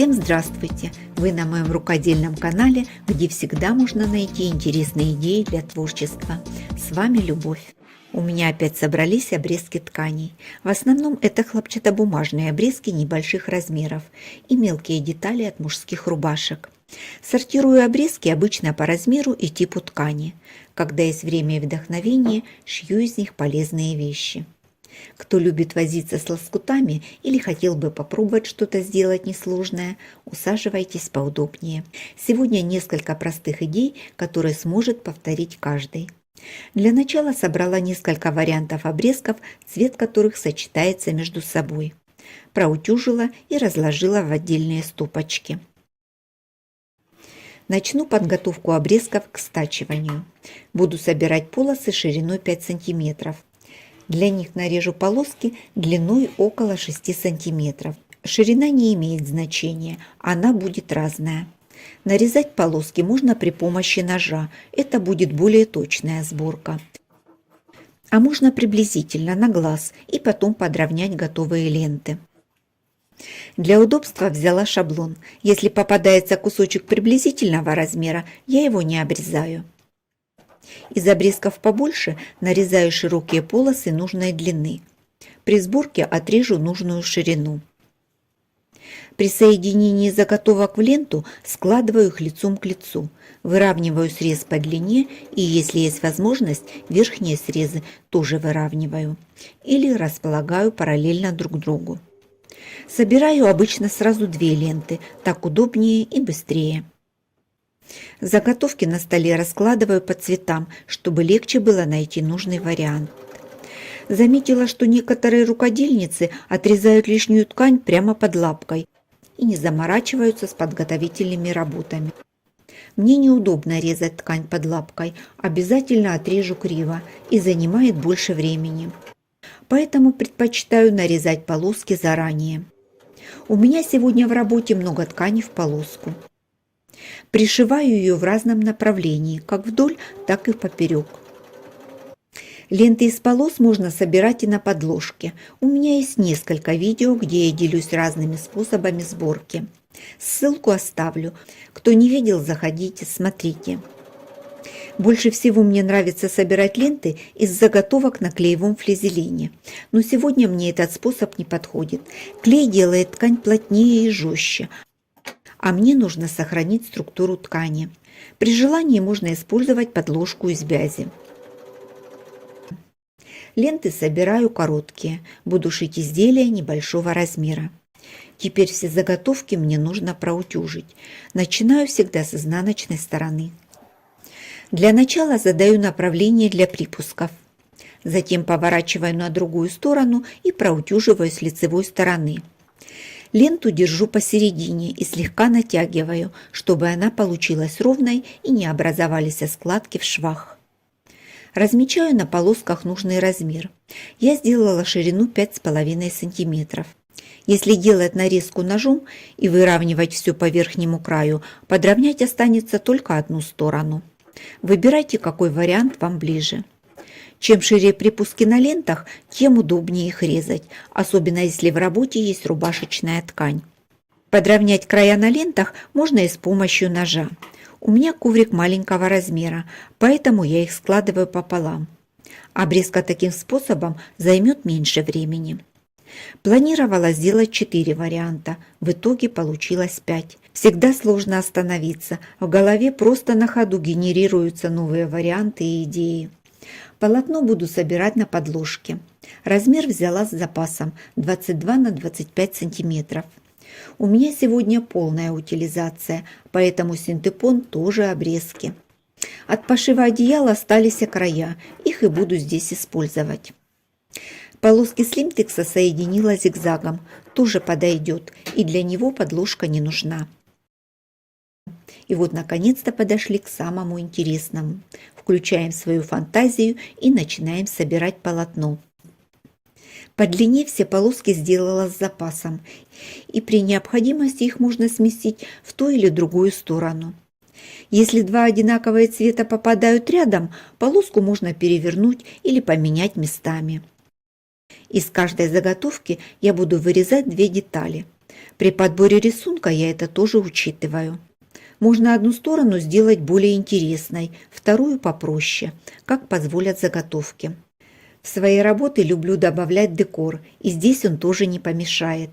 Всем здравствуйте! Вы на моем рукодельном канале, где всегда можно найти интересные идеи для творчества. С вами Любовь. У меня опять собрались обрезки тканей. В основном это хлопчатобумажные обрезки небольших размеров и мелкие детали от мужских рубашек. Сортирую обрезки обычно по размеру и типу ткани. Когда есть время и вдохновение, шью из них полезные вещи. Кто любит возиться с лоскутами или хотел бы попробовать что-то сделать несложное, усаживайтесь поудобнее. Сегодня несколько простых идей, которые сможет повторить каждый. Для начала собрала несколько вариантов обрезков, цвет которых сочетается между собой. Проутюжила и разложила в отдельные стопочки. Начну подготовку обрезков к стачиванию. Буду собирать полосы шириной 5 см. Для них нарежу полоски длиной около 6 см. Ширина не имеет значения, она будет разная. Нарезать полоски можно при помощи ножа, это будет более точная сборка. А можно приблизительно на глаз и потом подровнять готовые ленты. Для удобства взяла шаблон. Если попадается кусочек приблизительного размера, я его не обрезаю. Из обрезков побольше нарезаю широкие полосы нужной длины. При сборке отрежу нужную ширину. При соединении заготовок в ленту складываю их лицом к лицу, выравниваю срез по длине и, если есть возможность, верхние срезы тоже выравниваю или располагаю параллельно друг другу. Собираю обычно сразу 2 ленты, так удобнее и быстрее. Заготовки на столе раскладываю по цветам, чтобы легче было найти нужный вариант. Заметила, что некоторые рукодельницы отрезают лишнюю ткань прямо под лапкой и не заморачиваются с подготовительными работами. Мне неудобно резать ткань под лапкой, обязательно отрежу криво и занимает больше времени. Поэтому предпочитаю нарезать полоски заранее. У меня сегодня в работе много ткани в полоску. Пришиваю ее в разном направлении, как вдоль, так и поперек. Ленты из полос можно собирать и на подложке. У меня есть несколько видео, где я делюсь разными способами сборки. Ссылку оставлю. Кто не видел, заходите, смотрите. Больше всего мне нравится собирать ленты из заготовок на клеевом флизелине. Но сегодня мне этот способ не подходит. Клей делает ткань плотнее и жестче, а мне нужно сохранить структуру ткани. При желании можно использовать подложку из бязи. Ленты собираю короткие, буду шить изделия небольшого размера. Теперь все заготовки мне нужно проутюжить. Начинаю всегда с изнаночной стороны. Для начала задаю направление для припусков. Затем поворачиваю на другую сторону и проутюживаю с лицевой стороны. Ленту держу посередине и слегка натягиваю, чтобы она получилась ровной и не образовались складки в швах. Размечаю на полосках нужный размер. Я сделала ширину 5,5 см. Если делать нарезку ножом и выравнивать все по верхнему краю, подровнять останется только одну сторону. Выбирайте, какой вариант вам ближе. Чем шире припуски на лентах, тем удобнее их резать, особенно если в работе есть рубашечная ткань. Подровнять края на лентах можно и с помощью ножа. У меня коврик маленького размера, поэтому я их складываю пополам. Обрезка таким способом займет меньше времени. Планировала сделать 4 варианта, в итоге получилось 5. Всегда сложно остановиться, в голове просто на ходу генерируются новые варианты и идеи. Полотно буду собирать на подложке. Размер взяла с запасом 22 на 25 см. У меня сегодня полная утилизация, поэтому синтепон тоже обрезки. От пошива одеяла остались края, их и буду здесь использовать. Полоски слимтекса соединила зигзагом, тоже подойдет, и для него подложка не нужна. И вот наконец-то подошли к самому интересному. Включаем свою фантазию и начинаем собирать полотно. По длине все полоски сделала с запасом, и при необходимости их можно сместить в ту или другую сторону. Если два одинаковые цвета попадают рядом, полоску можно перевернуть или поменять местами. Из каждой заготовки я буду вырезать 2 детали. При подборе рисунка я это тоже учитываю. Можно одну сторону сделать более интересной, вторую попроще, как позволят заготовки. В свои работы люблю добавлять декор, и здесь он тоже не помешает.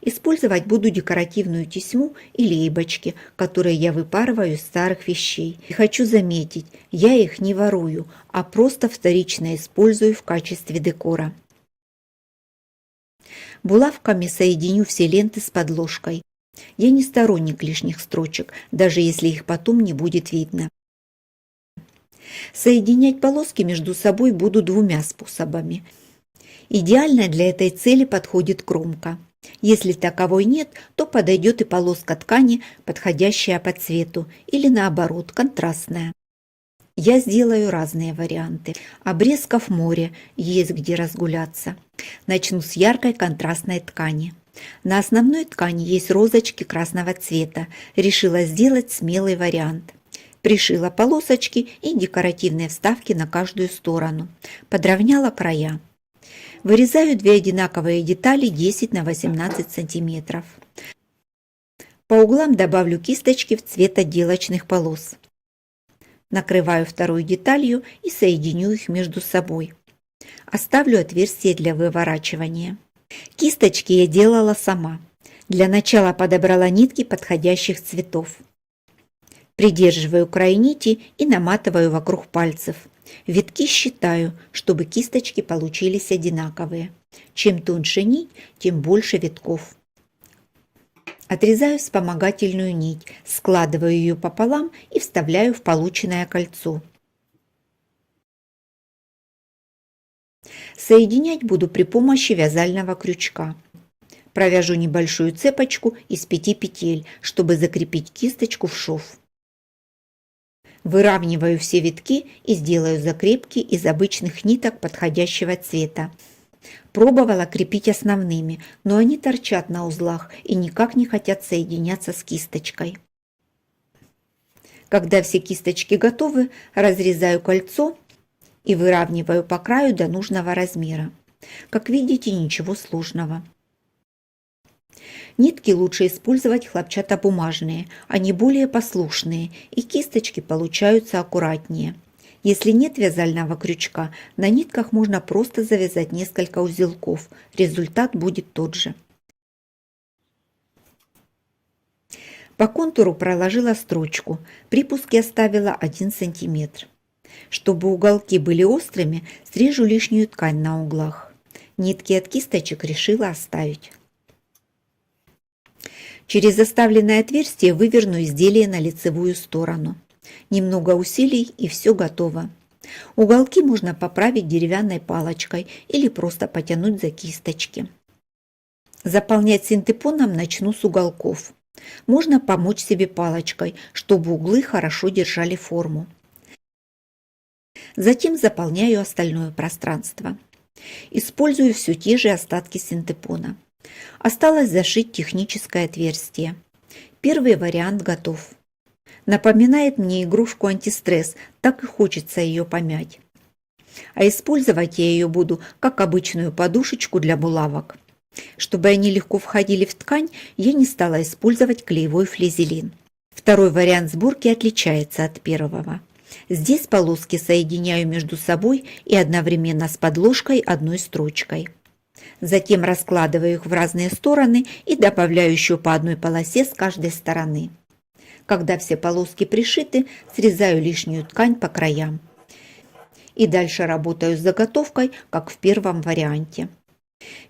Использовать буду декоративную тесьму и лейбочки, которые я выпарываю из старых вещей. И хочу заметить, я их не ворую, а просто вторично использую в качестве декора. Булавками соединю все ленты с подложкой. Я не сторонник лишних строчек, даже если их потом не будет видно. Соединять полоски между собой буду двумя способами. Идеально для этой цели подходит кромка. Если таковой нет, то подойдет и полоска ткани, подходящая по цвету, или наоборот, контрастная. Я сделаю разные варианты. Обрезков море, есть где разгуляться. Начну с яркой контрастной ткани. На основной ткани есть розочки красного цвета. Решила сделать смелый вариант. Пришила полосочки и декоративные вставки на каждую сторону. Подровняла края. Вырезаю две одинаковые детали 10 на 18 сантиметров. По углам добавлю кисточки в цвет отделочных полос. Накрываю второй деталью и соединю их между собой. Оставлю отверстие для выворачивания. Кисточки я делала сама. Для начала подобрала нитки подходящих цветов. Придерживаю край нити и наматываю вокруг пальцев. Витки считаю, чтобы кисточки получились одинаковые. Чем тоньше нить, тем больше витков. Отрезаю вспомогательную нить, складываю ее пополам и вставляю в полученное кольцо. Соединять буду при помощи вязального крючка. Провяжу небольшую цепочку из 5 петель, чтобы закрепить кисточку в шов. Выравниваю все витки и сделаю закрепки из обычных ниток подходящего цвета. Пробовала крепить основными, но они торчат на узлах и никак не хотят соединяться с кисточкой. Когда все кисточки готовы, разрезаю кольцо и выравниваю по краю до нужного размера. Как видите, ничего сложного. Нитки лучше использовать хлопчатобумажные, они более послушные и кисточки получаются аккуратнее. Если нет вязального крючка, на нитках можно просто завязать несколько узелков, результат будет тот же. По контуру проложила строчку, припуски оставила 1 см. Чтобы уголки были острыми, срежу лишнюю ткань на углах. Нитки от кисточек решила оставить. Через оставленное отверстие выверну изделие на лицевую сторону. Немного усилий и все готово. Уголки можно поправить деревянной палочкой или просто потянуть за кисточки. Заполнять синтепоном начну с уголков. Можно помочь себе палочкой, чтобы углы хорошо держали форму. Затем заполняю остальное пространство. Использую все те же остатки синтепона. Осталось зашить техническое отверстие. Первый вариант готов. Напоминает мне игрушку антистресс, так и хочется ее помять. А использовать я ее буду как обычную подушечку для булавок. Чтобы они легко входили в ткань, я не стала использовать клеевой флизелин. Второй вариант сборки отличается от первого. Здесь полоски соединяю между собой и одновременно с подложкой одной строчкой. Затем раскладываю их в разные стороны и добавляю еще по одной полосе с каждой стороны. Когда все полоски пришиты, срезаю лишнюю ткань по краям. И дальше работаю с заготовкой, как в первом варианте.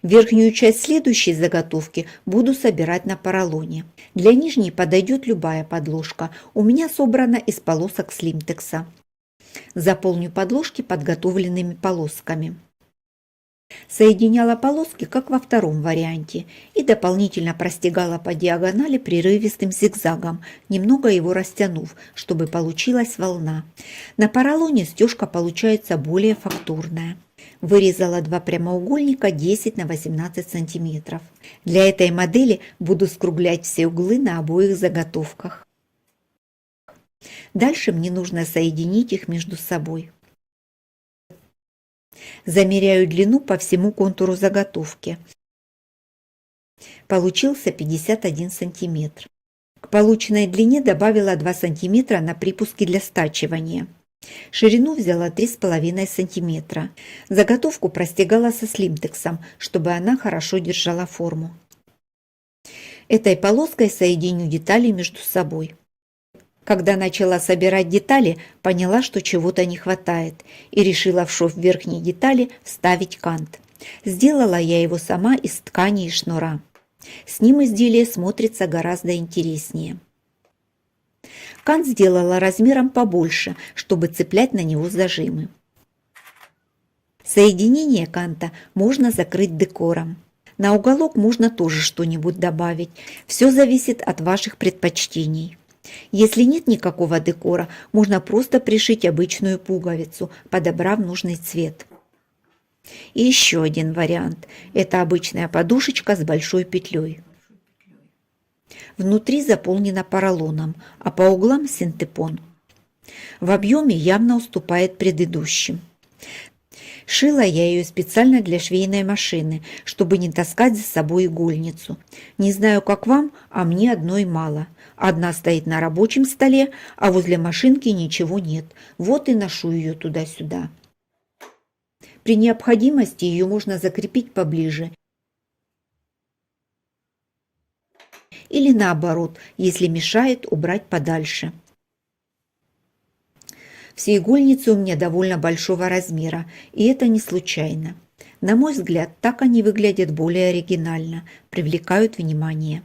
Верхнюю часть следующей заготовки буду собирать на поролоне. Для нижней подойдет любая подложка. У меня собрана из полосок слимтекса. Заполню подложки подготовленными полосками. Соединяла полоски, как во втором варианте, и дополнительно простегала по диагонали прерывистым зигзагом, немного его растянув, чтобы получилась волна. На поролоне стежка получается более фактурная. Вырезала два прямоугольника 10 на 18 сантиметров. Для этой модели буду скруглять все углы на обоих заготовках. Дальше мне нужно соединить их между собой. Замеряю длину по всему контуру заготовки. Получился 51 сантиметр. К полученной длине добавила 2 сантиметра на припуске для стачивания. Ширину взяла 3,5 сантиметра. Заготовку простегала со слимтексом, чтобы она хорошо держала форму. Этой полоской соединю детали между собой. Когда начала собирать детали, поняла, что чего-то не хватает, и решила в шов верхней детали вставить кант. Сделала я его сама из ткани и шнура. С ним изделие смотрится гораздо интереснее. Кант сделала размером побольше, чтобы цеплять на него зажимы. Соединение канта можно закрыть декором. На уголок можно тоже что-нибудь добавить. Все зависит от ваших предпочтений. Если нет никакого декора, можно просто пришить обычную пуговицу, подобрав нужный цвет. И еще один вариант. Это обычная подушечка с большой петлей. Внутри заполнена поролоном, а по углам синтепон. В объеме явно уступает предыдущим. Шила я ее специально для швейной машины, чтобы не таскать за собой игольницу. Не знаю, как вам, а мне одной мало. Одна стоит на рабочем столе, а возле машинки ничего нет. Вот и ношу ее туда-сюда. При необходимости ее можно закрепить поближе. Или наоборот, если мешает, убрать подальше. Все игольницы у меня довольно большого размера, и это не случайно. На мой взгляд, так они выглядят более оригинально, привлекают внимание.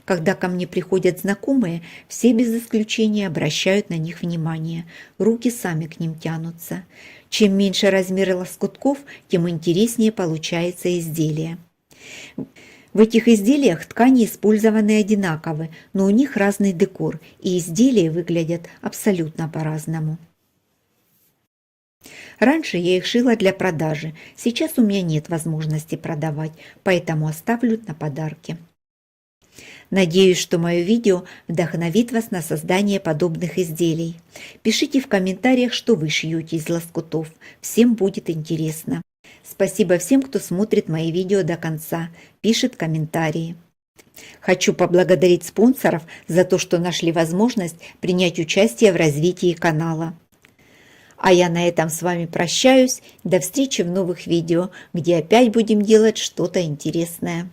Когда ко мне приходят знакомые, все без исключения обращают на них внимание, руки сами к ним тянутся. Чем меньше размер лоскутков, тем интереснее получается изделие. В этих изделиях ткани использованы одинаковы, но у них разный декор, и изделия выглядят абсолютно по-разному. Раньше я их шила для продажи, сейчас у меня нет возможности продавать, поэтому оставлю на подарки. Надеюсь, что мое видео вдохновит вас на создание подобных изделий. Пишите в комментариях, что вы шьете из лоскутов, всем будет интересно. Спасибо всем, кто смотрит мои видео до конца, пишет комментарии. Хочу поблагодарить спонсоров за то, что нашли возможность принять участие в развитии канала. А я на этом с вами прощаюсь. До встречи в новых видео, где опять будем делать что-то интересное.